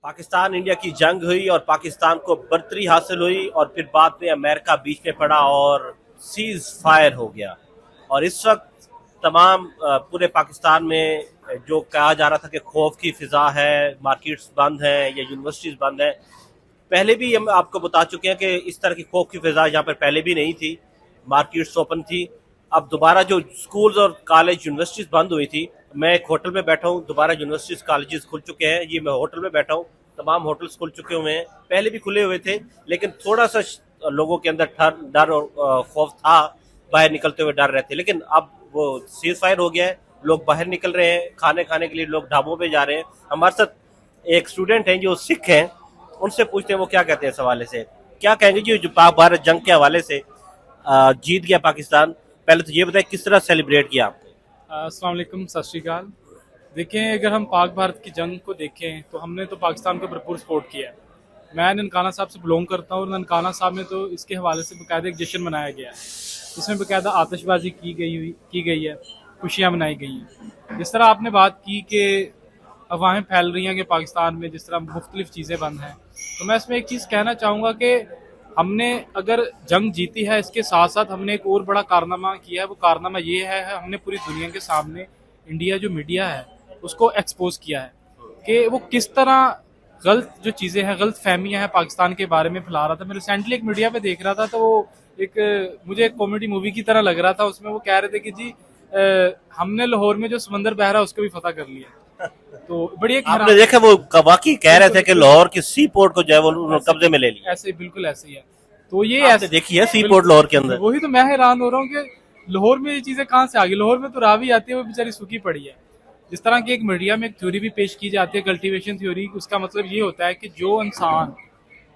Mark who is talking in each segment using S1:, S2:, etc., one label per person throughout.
S1: Pakistan India की जंग हुई और पाकिस्तान को बर्तरी हासिल हुई और फिर बाद में अमेरिका बीच में पड़ा और सीज फायर हो गया। और इस वक्त तमाम पूरे पाकिस्तान में जो कहा जा रहा था कि खौफ की फिजा है, मार्केट्स बंद हैं या यूनिवर्सिटीज बंद हैं। पहले भी हम आपको बता चुके हैं कि इस तरह की खौफ की फिजा यहाँ पर पहले भी नहीं थी, मार्केट्स ओपन थी। अब दोबारा जो स्कूल्स और कॉलेज यूनिवर्सिटीज बंद हुई थी, मैं एक होटल में बैठा हूँ, दोबारा यूनिवर्सिटीज कॉलेजेस खुल चुके हैं। ये मैं होटल में बैठा हूँ, तमाम होटल्स खुल चुके हुए हैं, पहले भी खुले हुए थे, लेकिन थोड़ा सा लोगों के अंदर डर और खौफ था, बाहर निकलते हुए डर रहे थे। लेकिन अब वो सीज फायर हो गया है, लोग बाहर निकल रहे हैं, खाने खाने के लिए लोग ढाबों पे जा रहे हैं। हमारे साथ एक स्टूडेंट हैं जो सिख हैं, उनसे पूछते हैं वो क्या कहते हैं इस हवाले से। क्या कहेंगे जी जो पाक भारत जंग के हवाले से जीत गया पाकिस्तान, पहले तो ये बताएं किस तरह सेलिब्रेट किया आपने।
S2: अस्सलाम वालेकुम, सत श्री अकाल। देखें, अगर हम पाक भारत की जंग को देखें तो हमने तो पाकिस्तान को भरपूर सपोर्ट किया है। मैं ननकाना साहब से बिलोंग करता हूँ और ननकाना साहब में तो इसके हवाले से बाकायदा एक जश्न मनाया गया है, जिसमें बाकायदा आतिशबाजी की गई है, खुशियाँ मनाई गई हैं। जिस तरह आपने बात की कि अफवाहें फैल रही हैं कि पाकिस्तान में जिस तरह मुख्तलिफ चीज़ें बंद हैं, तो मैं इसमें एक चीज़ कहना चाहूँगा कि हमने अगर जंग जीती है, इसके साथ साथ हमने एक और बड़ा कारनामा किया है। वो कारनामा ये है हमने पूरी दुनिया के सामने इंडिया जो मीडिया है उसको एक्सपोज किया है कि वो किस तरह गलत जो चीज़ें हैं, गलत फहमियाँ हैं पाकिस्तान के बारे में फैला रहा था। मैं रिसेंटली एक मीडिया पे देख रहा था, तो वो एक मुझे एक कॉमेडी मूवी की तरह लग रहा था। उसमें वो कह रहे थे कि जी हमने लाहौर में जो समंदर बह रहा है उसको भी फतह कर लिया। तो बड़ी एक
S1: आपने देखा वो वाकई कह रहे थे कि लाहौर की सी पोर्ट को जो है वो उन्होंने कब्जे में ले लिया।
S2: ऐसे बिल्कुल ऐसे ही है। तो ये
S1: आपने
S2: ऐसे
S1: देखी है सी पोर्ट लाहौर के अंदर।
S2: वही तो मैं हैरान हो रहा हूँ कि लाहौर में ये चीजें कहाँ से आ गई। लाहौर में तो रावी आती है, वो बेचारी सूखी पड़ी है। जिस तरह की एक मीडिया में एक थ्योरी भी पेश की जाती है, कल्टीवेशन थ्योरी, उसका मतलब ये होता है कि जो इंसान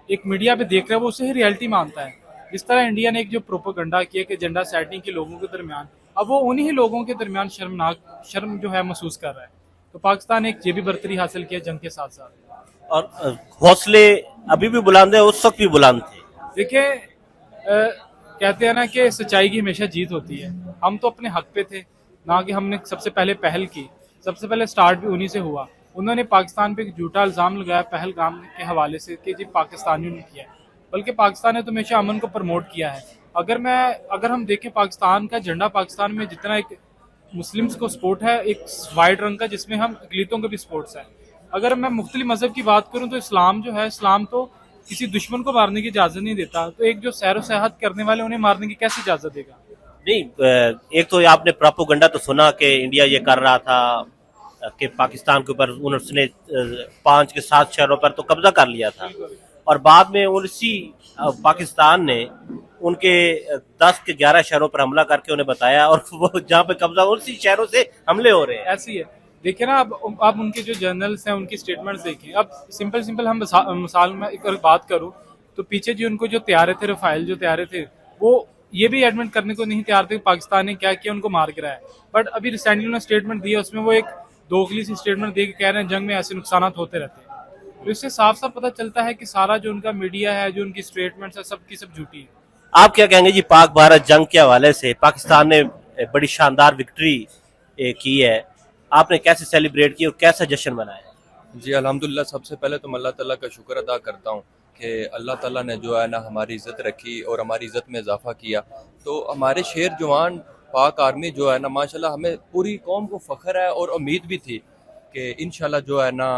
S2: एक मीडिया पे देख रहा है वो उसे ही रियलिटी मानता है। जिस तरह इंडिया ने एक जो प्रोपोगंडा किया कि एजेंडा सेटिंग के लोगों के दरमियान, अब वो उन्हीं लोगों के दरमियान शर्म जो है महसूस कर रहा है। तो पाकिस्तान एक ये भी बर्तरी हासिल किया जंग के साथ साथ।
S1: और हौसले अभी भी बुलंद है, उस वक्त भी बुलंद थे।
S2: देखिए, कहते हैं ना कि सच्चाई की हमेशा जीत होती है। हम तो अपने हक पे थे, ना कि हमने सबसे पहले पहल की। सबसे पहले स्टार्ट भी उन्हीं से हुआ। उन्होंने पाकिस्तान पे एक झूठा इल्ज़ाम लगाया पहलगाम के हवाले से कि जी पाकिस्तानियों ने किया है, बल्कि पाकिस्तान ने तो हमेशा अमन को प्रमोट किया है। अगर हम देखें, पाकिस्तान का झंडा, पाकिस्तान में जितना एक मुस्लिम्स को सपोर्ट है, एक वाइट रंग का, जिसमें हम अकलीतों के भी सपोर्ट्स है। अगर मैं मुख्तलिफ मजहब की बात करूं तो इस्लाम जो है, इस्लाम तो किसी दुश्मन को मारने की इजाजत नहीं देता, तो एक जो सैर सयाहत करने वाले उन्हें मारने की कैसे इजाजत देगा।
S1: नहीं, एक तो आपने प्रोपोगंडा तो सुना कि इंडिया ये कर रहा था कि पाकिस्तान के ऊपर उसने 5 के 7 शहरों पर तो कब्जा कर लिया था, और बाद में उसी पाकिस्तान ने उनके 10 के 11 शहरों पर हमला करके उन्हें बताया, और वो जहाँ पे कब्जा उसी शहरों से हमले हो रहे हैं।
S2: ऐसी है। देखिए ना, अब आप उनके जो जर्नल्स हैं, उनकी स्टेटमेंट्स देखें। अब सिंपल सिंपल हम मिसाल में एक बात करूं तो पीछे जी उनको जो तैयारे थे, रफाइल जो तैयारे थे, वो ये भी एडमिट करने को नहीं तैयार थे कि पाकिस्तान ने क्या किया, उनको मार गिराया। बट अभी रिसेंटली उन्होंने स्टेटमेंट दिया, उसमें वो एक दोगली सी स्टेटमेंट दे के कह रहे हैं जंग में ऐसे नुकसान होते रहते हैं। तो इससे साफ साफ पता चलता है कि सारा जो उनका मीडिया है, जो उनकी स्टेटमेंट्स है, सबकी सब झूठी है।
S1: आप क्या कहेंगे जी पाक भारत जंग के हवाले से? पाकिस्तान ने बड़ी शानदार विक्ट्री की है, आपने कैसे सेलिब्रेट की और कैसा जश्न मनाया?
S3: जी अल्हम्दुलिल्लाह, सबसे पहले तो मैं अल्लाह ताला का शुक्र अदा करता हूँ कि अल्लाह ताला ने जो है ना हमारी इज़्ज़त रखी और हमारी इज़्ज़त में इजाफा किया। तो हमारे शेर जवान पाक आर्मी जो है ना, माशाल्लाह हमें पूरी कौम को फ़ख्र है और उम्मीद भी थी कि इंशाल्लाह जो है ना,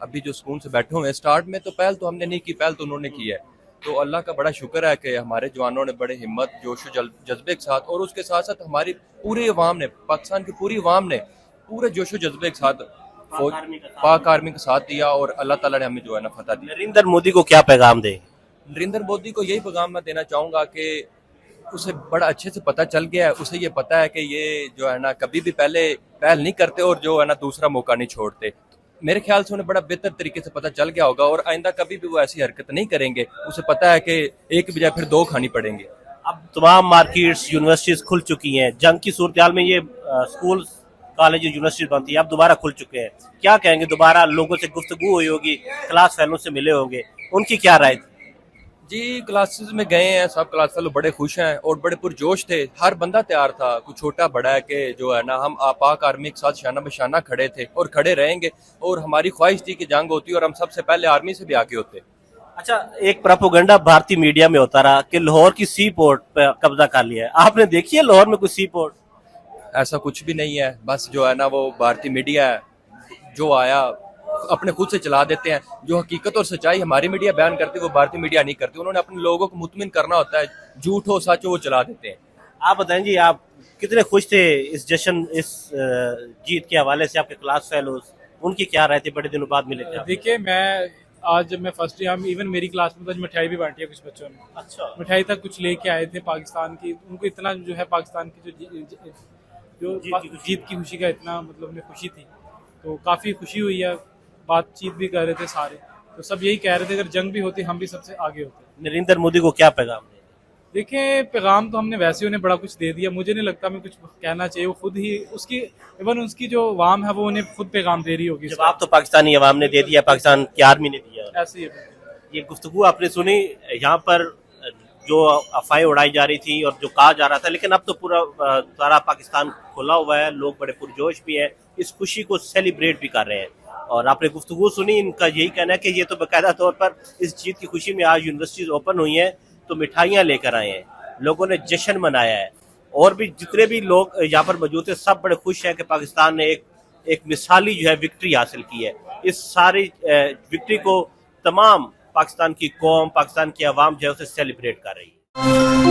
S3: अभी जो सुकून से बैठे हुए हैं, स्टार्ट में तो पहल तो हमने नहीं की, पहल तो उन्होंने की है। तो अल्लाह का बड़ा शुक्र है कि हमारे जवानों ने बड़े हिम्मत, जोश जज्बे के साथ, और उसके साथ साथ हमारी पूरी अवाम ने, पाकिस्तान की पूरी अवाम ने पूरे जोशो जज्बे के साथ पाक आर्मी का साथ दिया और अल्लाह ताला ने हमें जो है ना फतह दी।
S1: नरेंद्र मोदी को क्या पैगाम दे?
S3: नरेंद्र मोदी को यही पैगाम मैं देना चाहूँगा कि उसे बड़ा अच्छे से पता चल गया है, उसे ये पता है कि ये जो है ना कभी भी पहले पहल नहीं करते और जो है ना दूसरा मौका नहीं छोड़ते। मेरे ख्याल से उन्हें बड़ा बेहतर तरीके से पता चल गया होगा और आइंदा कभी भी वो ऐसी हरकत नहीं करेंगे। उसे पता है कि एक की बजाय फिर 2 खानी पड़ेंगे।
S1: अब तमाम मार्केट्स यूनिवर्सिटीज खुल चुकी हैं, जंग की सूरत हाल में ये स्कूल कॉलेज यूनिवर्सिटीज बंद थी, अब दोबारा खुल चुके हैं। क्या कहेंगे, दोबारा लोगों से गुफ्तगू हुई होगी, क्लास फेलो से मिले होंगे, उनकी क्या राय थी?
S3: जी क्लासेस में गए हैं, सब क्लास फेलो बड़े खुश हैं और बड़े पुरजोश थे। हर बंदा तैयार था, कुछ छोटा बड़ा है कि जो है ना हम पाक आर्मी के साथ शाना बशाना खड़े थे और खड़े रहेंगे। और हमारी ख्वाहिश थी कि जंग होती और हम सबसे पहले आर्मी से भी आगे होते।
S1: अच्छा, एक प्रोपोगंडा भारतीय मीडिया में होता रहा कि लाहौर की सी पोर्ट पे कब्जा कर लिया है। आपने देखी है लाहौर में कोई सी पोर्ट?
S3: ऐसा कुछ भी नहीं है, बस जो है ना वो भारतीय मीडिया है, जो आया अपने खुद से चला देते हैं। जो हकीकत और सच्चाई हमारी मीडिया बयान करती है वो भारतीय मीडिया नहीं करती। उन्होंने अपने लोगों को मुतमिन करना होता है, झूठ हो सच हो वो चला देते हैं।
S1: आप बताएं जी, आप कितने खुश थे इस जश्न, इस जीत के हवाले से? आपके क्लास फेलोज, उनकी क्या राय थी? बड़े दिनों बाद मिले थे आप।
S2: देखिए मैं आज जब मैं फर्स्ट ईयर, इवन मेरी क्लास में तो आज मिठाई भी बांटी है कुछ बच्चों ने।
S1: अच्छा,
S2: मिठाई तक कुछ लेके आए थे पाकिस्तान की, उनको इतना जो है पाकिस्तान की जो जीत की खुशी का इतना मतलब उन्हें खुशी थी, तो काफ़ी खुशी हुई है। बातचीत भी कर रहे थे सारे, तो सब यही कह रहे थे अगर जंग भी होती हम भी सबसे आगे होते।
S1: नरेंद्र मोदी को क्या पैगाम दें?
S2: देखिए पैगाम तो हमने वैसे ही उन्हें बड़ा कुछ दे दिया, मुझे नहीं लगता हमें कुछ कहना चाहिए। वो खुद ही उसकी इवन उसकी जो वाम है वो उन्हें खुद पैगाम दे रही होगी।
S1: जवाब तो पाकिस्तानी अवाम ने दे दिया, पाकिस्तान की आर्मी ने दिया।
S2: ऐसे ही है।
S1: ये गुफ्तगू आपने सुनी, यहाँ पर जो अफवाहें उड़ाई जा रही थी और जो कहा जा रहा था, लेकिन अब तो पूरा सारा पाकिस्तान खुला हुआ है, लोग बड़े पुरजोश भी हैं, इस खुशी को सेलिब्रेट भी कर रहे हैं। और आपने गुफ्तगू सुनी, इनका यही कहना है कि ये तो बाकायदा तौर पर इस जीत की खुशी में आज यूनिवर्सिटीज ओपन हुई हैं तो मिठाइयाँ लेकर आए हैं, लोगों ने जश्न मनाया है। और भी जितने भी लोग यहाँ पर मौजूद थे सब बड़े खुश हैं कि पाकिस्तान ने एक मिसाली जो है विक्ट्री हासिल की है। इस सारी विक्ट्री को तमाम पाकिस्तान की कौम, पाकिस्तान की आवाम जो है उसे सेलिब्रेट कर रही है।